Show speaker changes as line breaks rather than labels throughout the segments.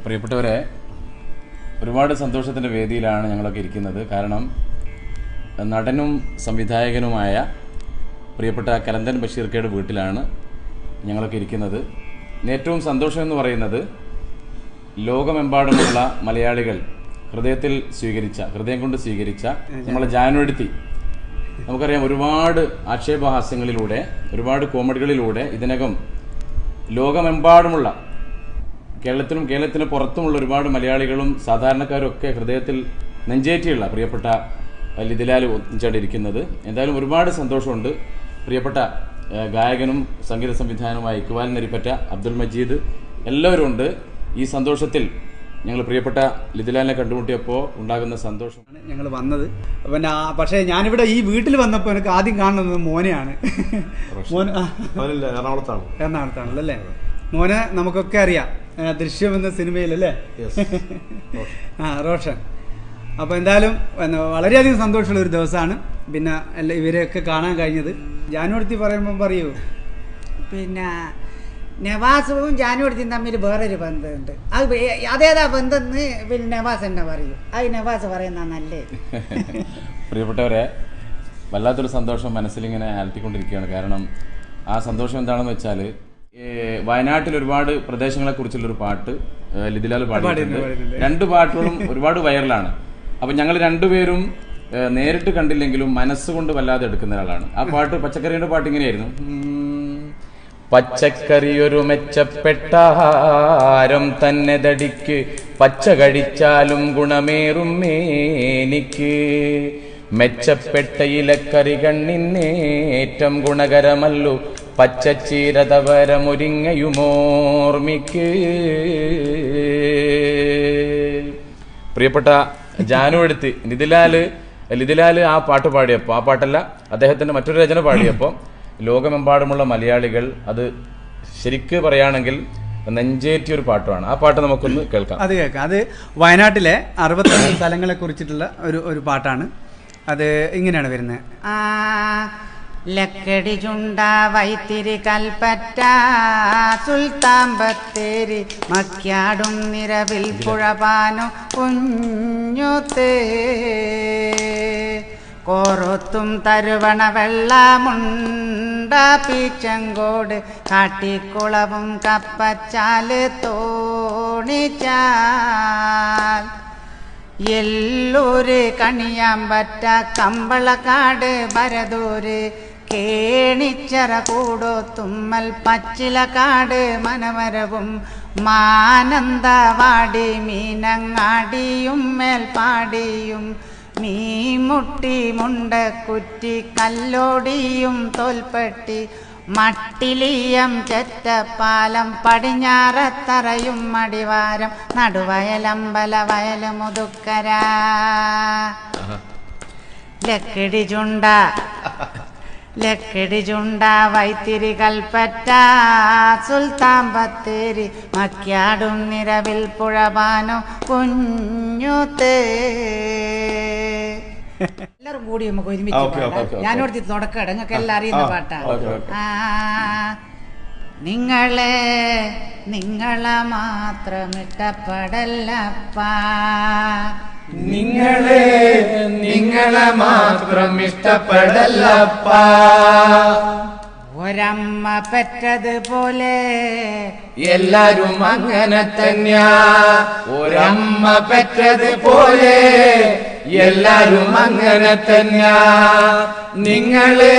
പ്രിയപ്പെട്ടവരെ, ഒരുപാട് സന്തോഷത്തിൻ്റെ വേദിയിലാണ് ഞങ്ങളൊക്കെ ഇരിക്കുന്നത്. കാരണം നടനും സംവിധായകനുമായ പ്രിയപ്പെട്ട കലന്തൻ ബഷീർക്കയുടെ വീട്ടിലാണ് ഞങ്ങളൊക്കെ ഇരിക്കുന്നത്. ഏറ്റവും സന്തോഷം എന്ന് പറയുന്നത് ലോകമെമ്പാടുമുള്ള മലയാളികൾ ഹൃദയം കൊണ്ട് സ്വീകരിച്ച നമ്മളെ ജാനുവടുത്തി. നമുക്കറിയാം, ഒരുപാട് ആക്ഷേപഹാസ്യങ്ങളിലൂടെ, ഒരുപാട് കോമഡികളിലൂടെ ഇതിനകം ലോകമെമ്പാടുമുള്ള കേരളത്തിന് പുറത്തുമുള്ള ഒരുപാട് മലയാളികളും സാധാരണക്കാരും ഒക്കെ ഹൃദയത്തിൽ നെഞ്ചേറ്റിയുള്ള പ്രിയപ്പെട്ട ലിതിലാൽ ഒന്നിച്ചാണ്ടിരിക്കുന്നത്. എന്തായാലും ഒരുപാട് സന്തോഷമുണ്ട്. പ്രിയപ്പെട്ട ഗായകനും സംഗീത സംവിധാനവുമായ ഇക്ബാൽ നരിപ്പറ്റ, അബ്ദുൽ മജീദ് എല്ലാവരും ഉണ്ട്. ഈ സന്തോഷത്തിൽ ഞങ്ങൾ പ്രിയപ്പെട്ട ലിതിലാലിനെ കണ്ടുമുട്ടിയപ്പോൾ ഉണ്ടാകുന്ന സന്തോഷം
ഞങ്ങൾ വന്നത്. പിന്നെ പക്ഷേ ഞാനിവിടെ ഈ വീട്ടിൽ വന്നപ്പോൾ എനിക്ക് ആദ്യം കാണുന്നത് മോനെയാണ്. എറണാകുളത്താണല്ലോ അല്ലേ? മോനെ നമുക്കൊക്കെ അറിയാം, ദൃശ്യം എന്ന സിനിമയിലല്ലേ? റോഷൻ. അപ്പോൾ എന്തായാലും വളരെയധികം സന്തോഷമുള്ള ഒരു ദിവസമാണ്. പിന്നെ ഇവരെയൊക്കെ കാണാൻ കഴിഞ്ഞത്. ജാനുവടുത്തി പറയുമ്പോൾ പറയൂ,
പിന്നെ നവാസും ജാനുവടുത്തിയും തമ്മിൽ വേറൊരു ബന്ധമുണ്ട്. അതേതാ ബന്ധം എന്ന് പിന്നെ നവാസ് എന്നെ പറയൂ. അത് നവാസ് പറയുന്ന നല്ലേ.
പ്രിയപ്പെട്ടവരെ, വല്ലാത്തൊരു സന്തോഷം മനസ്സിലിങ്ങനെ അലട്ടിക്കൊണ്ടിരിക്കുകയാണ്. കാരണം ആ സന്തോഷം എന്താണെന്ന് വെച്ചാൽ, വയനാട്ടിൽ ഒരുപാട് പ്രദേശങ്ങളെക്കുറിച്ചുള്ളൊരു പാട്ട് ലിതിലാൽ പാടിയിട്ടുണ്ട്. 2 പാട്ടുകളും ഒരുപാട് വൈറലാണ്. അപ്പം ഞങ്ങൾ രണ്ടുപേരും നേരിട്ട് കണ്ടില്ലെങ്കിലും മനസ്സുകൊണ്ട് വല്ലാതെ എടുക്കുന്ന ഒരാളാണ്. ആ പാട്ട്, പച്ചക്കറിയുടെ പാട്ട് ഇങ്ങനെയായിരുന്നു: പച്ചക്കറിയൊരു മെച്ചപ്പെട്ട ആഹാരം തന്നെ തടിക്ക്, പച്ച കഴിച്ചാലും ഗുണമേറും മേനിക്ക്, മെച്ചപ്പെട്ട ഇലക്കറി കണ്ണിന്നേറ്റം ഗുണകരമല്ലു, പച്ചച്ചീരതവരമൊരിങ്ങയുമോർമിക്ക്. പ്രിയപ്പെട്ട ജാനുവടുത്തി ലിതിലാല് ആ പാട്ട് പാടിയപ്പോൾ, ആ പാട്ടല്ല, അദ്ദേഹത്തിന്റെ മറ്റൊരു രചന പാടിയപ്പോൾ ലോകമെമ്പാടുമുള്ള മലയാളികൾ അത് ശരിക്ക് പറയുകയാണെങ്കിൽ നെഞ്ചേറ്റിയൊരു പാട്ടാണ്. ആ പാട്ട് നമുക്കൊന്ന് കേൾക്കാം.
അത് കേൾക്കാം. അത് വയനാട്ടിലെ 65 സ്ഥലങ്ങളെ കുറിച്ചിട്ടുള്ള ഒരു പാട്ടാണ്. അത് ഇങ്ങനെയാണ് വരുന്നത്:
ലക്കടി ചുണ്ട വൈത്തിരി കൽപ്പറ്റ, സുൽത്താൻ ബത്തേരി മക്യാടും നിരവിൽ പുഴപാനോ കുഞ്ഞുത്തേ, കോറത്തും തരുവണ വെള്ളമുണ്ട പീച്ചങ്കോട്, കാട്ടിക്കുളവും കപ്പച്ചാല് തോണിച്ചാൽ, എല്ലൂര് കണിയാമ്പറ്റ കമ്പളക്കാട് ഭരതൂര്, കേണിച്ചറ കൂടോ തുമ്മൽ പച്ചിലക്കാട് മനമരവും, മാനന്തവാടി മീനങ്ങാടിയും മേൽപ്പാടിയും, മീമുട്ടി മുണ്ടക്കുറ്റി കല്ലോടിയും തോൽപ്പെട്ടി, മട്ടിലിയം ചെറ്റപ്പാലം പടിഞ്ഞാറത്തറയും മടിവാരം, നടുവയലമ്പല വയൽ മുതുക്കര, ലക്കടി ചുണ്ട വൈത്തിരി കൽപ്പറ്റ, സുൽത്താൻ ബത്തേരി മക്യാടും നിരവിൽ പുഴപാനോ കുഞ്ഞുത്തേ. എല്ലാവരും കൂടി നമുക്ക് ഒരുമിച്ച് ഞാനോട് തുടക്കം നിങ്ങൾക്ക് എല്ലാം അറിയുന്ന പാട്ടാ. നിങ്ങളെ മാത്രം ഇഷ്ടപ്പെടല്ലപ്പാ,
നിങ്ങളെ മാത്രം ഇഷ്ടപ്പെടല്ലപ്പാ,
ഒരമ്മ പെറ്റതുപോലെ
എല്ലാരും അങ്ങനെ തന്നെയാ, ഒരമ്മ പെറ്റതുപോലെ എല്ലാരും അങ്ങനെ തന്നെയാ, നിങ്ങളെ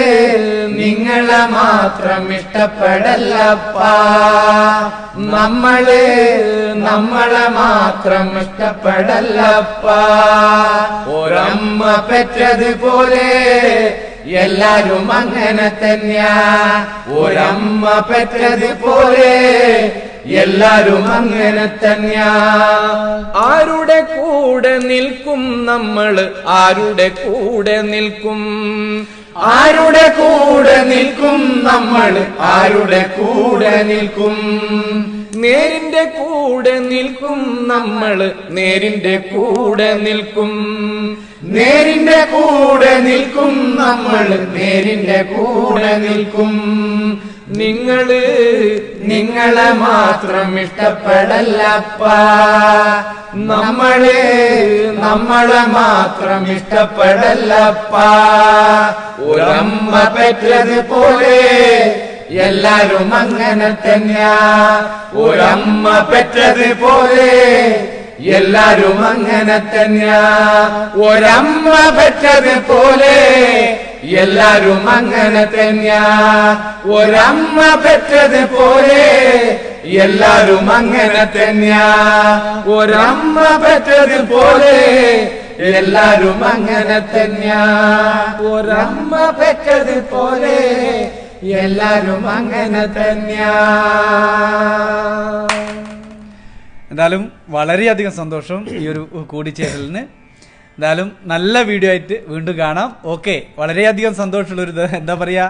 മാത്രം ഇഷ്ടപ്പെടല്ലപ്പാ, നമ്മളെ മാത്രം ഇഷ്ടപ്പെടല്ലപ്പാ, ഒരമ്മ പെറ്റതുപോലെ എല്ലാരും അങ്ങനെ തന്നെയാ, ഒരമ്മ പെറ്റതുപോലെ എല്ലാരും അങ്ങനെ തന്നെയാ. ആരുടെ കൂടെ നിൽക്കും നമ്മള്, ആരുടെ കൂടെ നിൽക്കും, ആരുടെ കൂടെ നിൽക്കും നമ്മള്, ആരുടെ കൂടെ നിൽക്കും, നേരിന്റെ കൂടെ നിൽക്കും നമ്മള്, നേരിന്റെ കൂടെ നിൽക്കും, നേരിന്റെ കൂടെ നിൽക്കും നമ്മള്, നേരിന്റെ കൂടെ നിൽക്കും, നിങ്ങളെ മാത്രം ഇഷ്ടപ്പെടല്ലപ്പ നമ്മളെ മാത്രം ഇഷ്ടപ്പെടല്ലപ്പ ഒരമ്മ പെറ്റതുപോലെ എല്ലാരും അങ്ങനെ തന്നെയാ ഒരമ്മ പെറ്റതുപോലെ എല്ലാരും അങ്ങനെ തന്നെയാ ഒരമ്മ പെറ്റതുപോലെ എല്ലാരും അങ്ങനെ തന്നെയാ ഒരമ്മ പെറ്റതുപോലെ എല്ലാരും അങ്ങനെ തന്നെയാ ഒരമ്മ പെറ്റതുപോലെ എല്ലാരും അങ്ങനെ തന്നെയാ ഒരമ്മ പെറ്റതുപോലെ എല്ലാരും അങ്ങനെ തന്നെയാ.
എന്തായാലും വളരെയധികം സന്തോഷം ഈ ഒരു കൂടിച്ചേരലിന്. എന്തായാലും നല്ല വീഡിയോ ആയിട്ട് വീണ്ടും കാണാം. ഓക്കെ, വളരെയധികം സന്തോഷമുള്ളൊരു എന്താ പറയാ